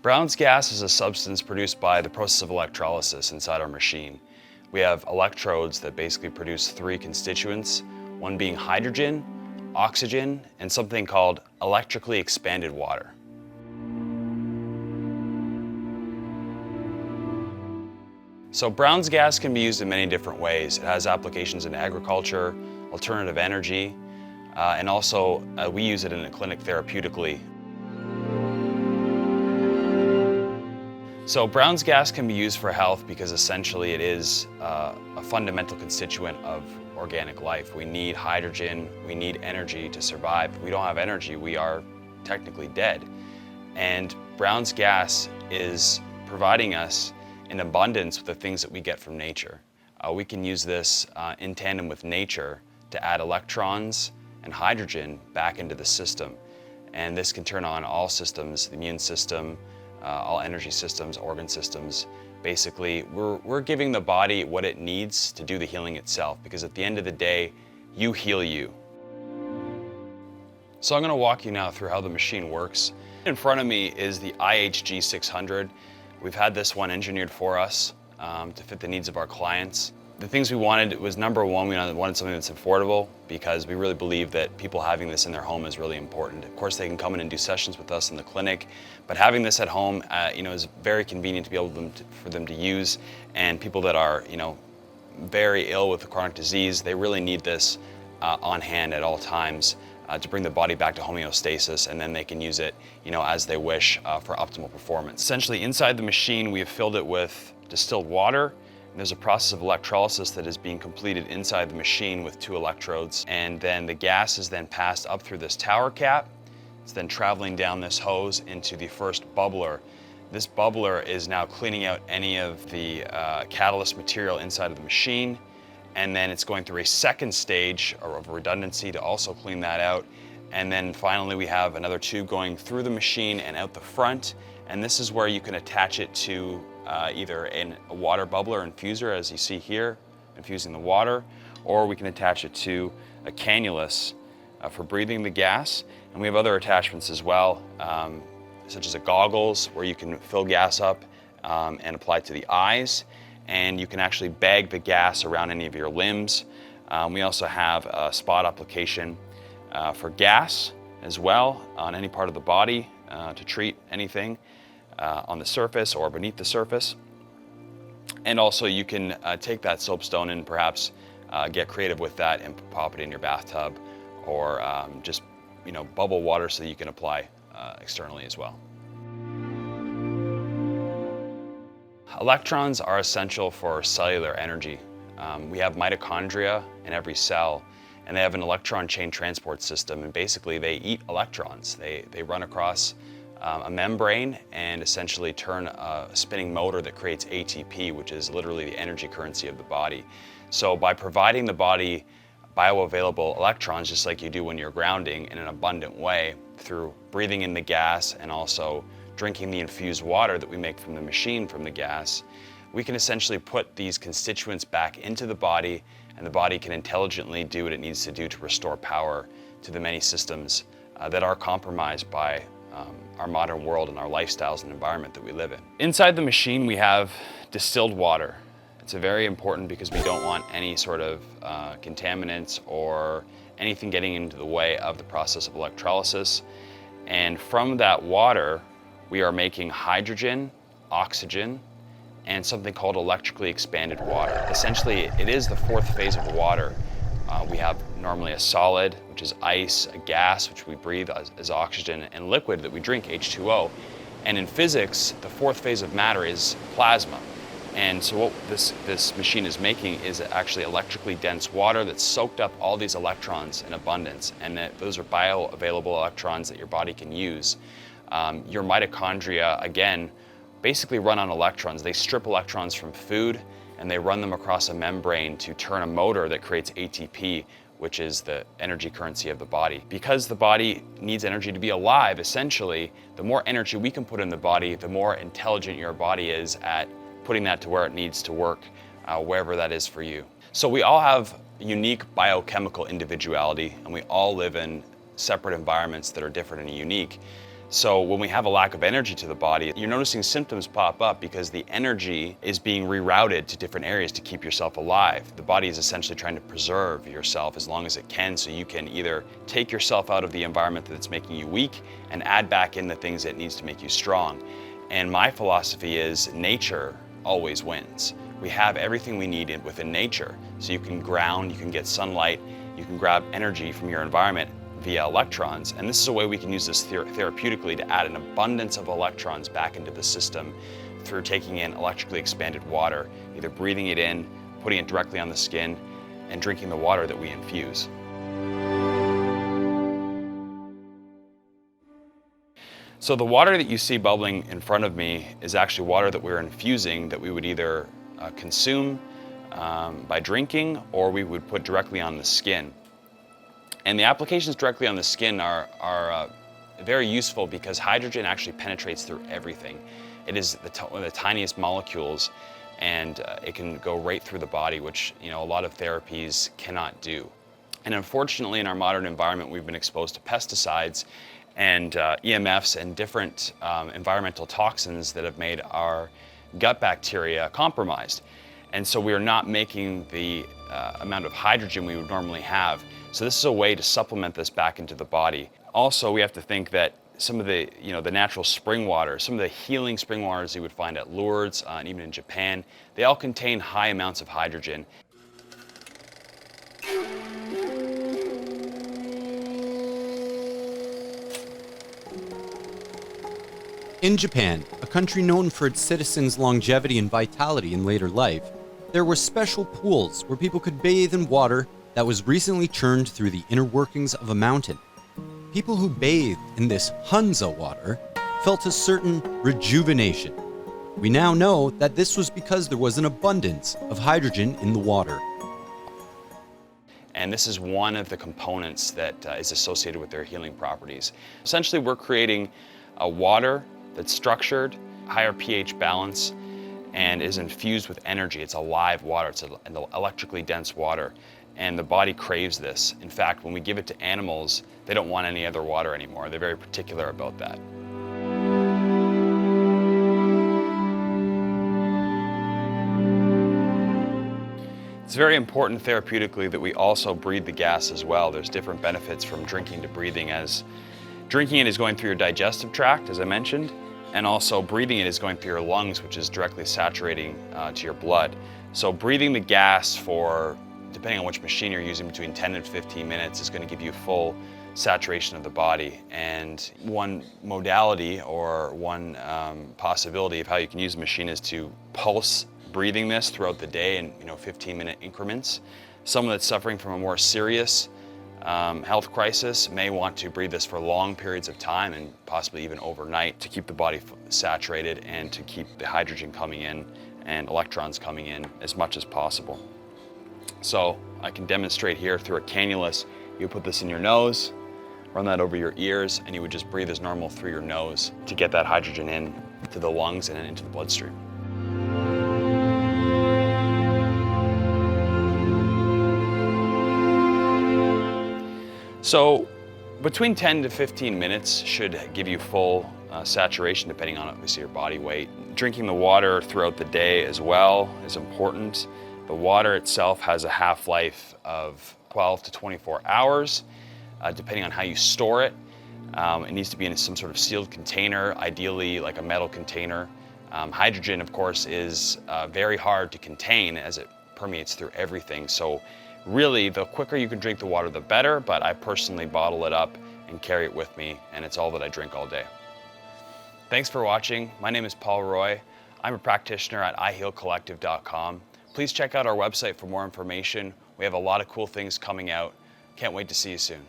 Brown's gas is a substance produced by the process of electrolysis inside our machine. We have electrodes that basically produce three constituents, one being hydrogen, oxygen, and something called electrically expanded water. So Brown's gas can be used in many different ways. It has applications in agriculture, alternative energy, and also we use it in a clinic therapeutically. So Brown's gas can be used for health because essentially it is a fundamental constituent of organic life. We need hydrogen, we need energy to survive. If we don't have energy, we are technically dead. And Brown's gas is providing us in abundance with the things that we get from nature. We can use this in tandem with nature to add electrons and hydrogen back into the system. And this can turn on all systems, the immune system, all energy systems, organ systems. Basically, we're giving the body what it needs to do the healing itself, because at the end of the day, you heal you. So I'm going to walk you now through how the machine works. In front of me is the iHG-600. We've had this one engineered for us to fit the needs of our clients. The things we wanted was, number one, we wanted something that's affordable, because we really believe that people having this in their home is really important. Of course, they can come in and do sessions with us in the clinic, but having this at home, is very convenient to be able for them to use. And people that are, very ill with chronic disease, they really need this on hand at all times to bring the body back to homeostasis, and then they can use it, as they wish for optimal performance. Essentially, inside the machine, we have filled it with distilled water. There's a process of electrolysis that is being completed inside the machine with two electrodes, and then the gas is then passed up through this tower cap. It's then traveling down this hose into the first bubbler. This bubbler is now cleaning out any of the catalyst material inside of the machine, and then it's going through a second stage of redundancy to also clean that out. And then finally we have another tube going through the machine and out the front, and this is where you can attach it to either a water bubbler infuser, as you see here, infusing the water, or we can attach it to a cannulus for breathing the gas. And we have other attachments as well, such as a goggles where you can fill gas up and apply it to the eyes, and you can actually bag the gas around any of your limbs. We also have a spot application for gas as well on any part of the body to treat anything on the surface or beneath the surface. And also you can take that soapstone and perhaps get creative with that and pop it in your bathtub, or just bubble water so that you can apply externally as well. Electrons are essential for cellular energy. We have mitochondria in every cell, and they have an electron chain transport system, and basically they eat electrons. They run across a membrane and essentially turn a spinning motor that creates ATP, which is literally the energy currency of the body. So by providing the body bioavailable electrons, just like you do when you're grounding, in an abundant way through breathing in the gas and also drinking the infused water that we make from the machine from the gas, we can essentially put these constituents back into the body, and the body can intelligently do what it needs to do to restore power to the many systems that are compromised by our modern world and our lifestyles and environment that we live in. Inside the machine, we have distilled water. It's very important because we don't want any sort of contaminants or anything getting into the way of the process of electrolysis. And from that water, we are making hydrogen, oxygen, and something called electrically expanded water. Essentially, it is the fourth phase of water. We have normally a solid, which is ice, a gas, which we breathe as oxygen, and liquid that we drink, H2O. And in physics, the fourth phase of matter is plasma. And so what this machine is making is actually electrically dense water that's soaked up all these electrons in abundance, and that those are bioavailable electrons that your body can use. Your mitochondria, again, basically run on electrons. They strip electrons from food and they run them across a membrane to turn a motor that creates ATP, which is the energy currency of the body. Because the body needs energy to be alive, essentially, the more energy we can put in the body, the more intelligent your body is at putting that to where it needs to work, wherever that is for you. So we all have unique biochemical individuality, and we all live in separate environments that are different and unique. So when we have a lack of energy to the body, you're noticing symptoms pop up because the energy is being rerouted to different areas to keep yourself alive. The body is essentially trying to preserve yourself as long as it can, so you can either take yourself out of the environment that's making you weak and add back in the things that needs to make you strong. And my philosophy is nature always wins. We have everything we need within nature. So you can ground, you can get sunlight, you can grab energy from your environment via electrons, and this is a way we can use this therapeutically to add an abundance of electrons back into the system through taking in electrically expanded water, either breathing it in, putting it directly on the skin, and drinking the water that we infuse. So the water that you see bubbling in front of me is actually water that we're infusing that we would either consume by drinking, or we would put directly on the skin. And the applications directly on the skin are very useful because hydrogen actually penetrates through everything. It is one of the tiniest molecules, and it can go right through the body, which a lot of therapies cannot do. And unfortunately, in our modern environment, we've been exposed to pesticides and EMFs and different environmental toxins that have made our gut bacteria compromised. And so we are not making the amount of hydrogen we would normally have. So this is a way to supplement this back into the body. Also, we have to think that some of the, the natural spring water, some of the healing spring waters you would find at Lourdes and even in Japan, they all contain high amounts of hydrogen. In Japan, a country known for its citizens' longevity and vitality in later life, there were special pools where people could bathe in water that was recently churned through the inner workings of a mountain. People who bathed in this Hansa water felt a certain rejuvenation. We now know that this was because there was an abundance of hydrogen in the water. And this is one of the components that is associated with their healing properties. Essentially, we're creating a water that's structured, higher pH balance, and is infused with energy. It's a live water, it's an electrically dense water, and the body craves this. In fact, when we give it to animals, they don't want any other water anymore. They're very particular about that. It's very important therapeutically that we also breathe the gas as well. There's different benefits from drinking to breathing, as drinking it is going through your digestive tract, as I mentioned, and also breathing it is going through your lungs, which is directly saturating to your blood. So breathing the gas for, depending on which machine you're using, between 10 and 15 minutes is going to give you full saturation of the body. And one modality or one possibility of how you can use the machine is to pulse breathing this throughout the day in 15-minute increments. Someone that's suffering from a more serious health crisis may want to breathe this for long periods of time and possibly even overnight to keep the body saturated and to keep the hydrogen coming in and electrons coming in as much as possible. So I can demonstrate here through a cannula. You put this in your nose, run that over your ears, and you would just breathe as normal through your nose to get that hydrogen in to the lungs and into the bloodstream. So between 10 to 15 minutes should give you full saturation, depending on obviously your body weight. Drinking the water throughout the day as well is important. The water itself has a half-life of 12 to 24 hours, depending on how you store it. It needs to be in some sort of sealed container, ideally like a metal container. Hydrogen, of course, is very hard to contain as it permeates through everything. So really, the quicker you can drink the water, the better, but I personally bottle it up and carry it with me, and it's all that I drink all day. Thanks for watching. My name is Paul Roy. I'm a practitioner at iHealCollective.com. Please check out our website for more information. We have a lot of cool things coming out. Can't wait to see you soon.